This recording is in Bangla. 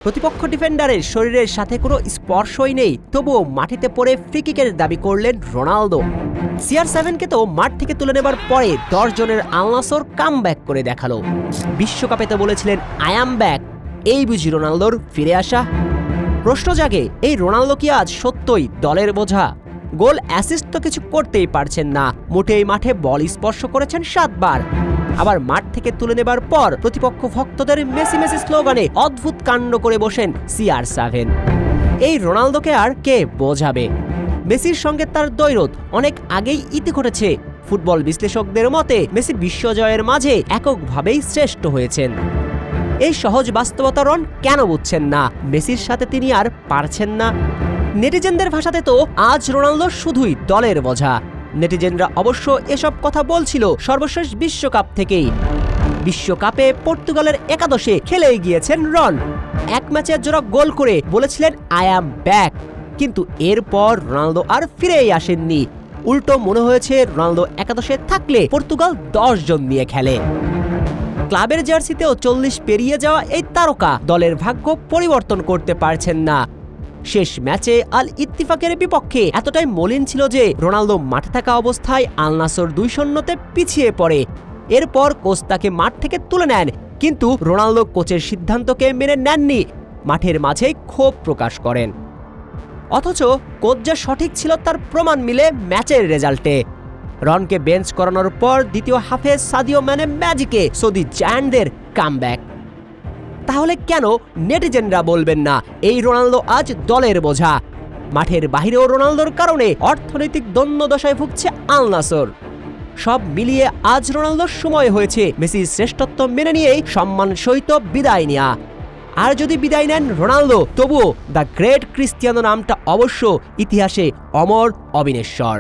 প্রতিপক্ষ ডিফেন্ডারের শরীরের সাথে কোনো স্পর্শই নেই, তবুও মাটিতে পড়ে ফ্রি কিকের দাবি করলেন রোনালদো। CR7কে তো মাঠ থেকে তুলে নেবার পরে 10 জনের আল নাসর কামব্যাক করে দেখালো। বিশ্বকাপে তো বলেছিলেন আই অ্যাম ব্যাক, এই বুঝি রোনালদোর ফিরে আসা? প্রশ্ন জাগে, এই রোনালদো কি আজ সত্যই দলের বোঝা? গোল অ্যাসিস্ট তো কিছু করতেই পারছেন না, মোটেই মাঠে বল স্পর্শ করেছেন 7 বার। আবার মাঠ থেকে তুলে নেবার পর প্রতিপক্ষ ভক্তদের মেসি মেসি স্লোগানে অদ্ভুত কাণ্ড করে বসেন CR7। এই রোনালদোকে আর কে বোঝাবে? মেসির সঙ্গে তার দ্বৈরথ অনেক আগেই ইতি ঘটেছে। ফুটবল বিশ্লেষকদের মতে মেসি বিশ্বজয়ের মাঝে এককভাবেই শ্রেষ্ঠ হয়েছেন। এই সহজ বাস্তবতা রন কেন বুঝছেন না? মেসির সাথে তিনি আর পারছেন না। নেটিজেনদের ভাষাতে তো আজ রোনালদো শুধুই দলের বোঝা। নেটিজেনরা অবশ্য এসব কথা বলছিল সর্বশেষ বিশ্বকাপ থেকেই। বিশ্বকাপে পর্তুগালের একাদশে খেলেই গিয়েছেন রন। এক ম্যাচে জোড়া গোল করে বলেছিলেন আই অ্যাম ব্যাক, কিন্তু এরপর রোনালদো আর ফিরেই আসেননি। উল্টো মনে হয়েছে রোনালদো একাদশে থাকলে পর্তুগাল 10 জন নিয়ে খেলে। ক্লাবের জার্সিতেও 40 পেরিয়ে যাওয়া এই তারকা দলের ভাগ্য পরিবর্তন করতে পারছেন না। শেষ ম্যাচে আল ইত্তিফাকের বিপক্ষে এতটাই মলিন ছিল যে রোনালদো মাঠে থাকা অবস্থায় আল নাসর 2-0 পিছিয়ে পড়ে। এরপর কোচ তাকে মাঠ থেকে তুলে নেন, কিন্তু রোনালদো কোচের সিদ্ধান্তকে মেনে নেননি, মাঠের মাঝেই ক্ষোভ প্রকাশ করেন। অথচ কোচ যা সঠিক ছিল তার প্রমাণ মিলে ম্যাচের রেজাল্টে। রনকে বেঞ্চ করানোর পর দ্বিতীয় হাফে সাদিও ম্যানে ম্যাজিকে সৌদি জায়ান্টদের কামব্যাক। তাহলে কেন নেটিজেনরা বলবেন না এই রোনালদো আজ দলের বোঝা? মাঠের বাহিরেও রোনালদোর কারণে অর্থনৈতিক দ্বন্দ্বদশায় ভুগছে আল নাসর। সব মিলিয়ে আজ রোনালদোর সময় হয়েছে মেসির শ্রেষ্ঠত্ব মেনে নিয়েই সম্মান সহিত বিদায় নেয়া। আর যদি বিদায় নেন রোনালদো, তবুও দ্য গ্রেট ক্রিস্টিয়ানো নামটা অবশ্য ইতিহাসে অমর, অবিনশ্বর।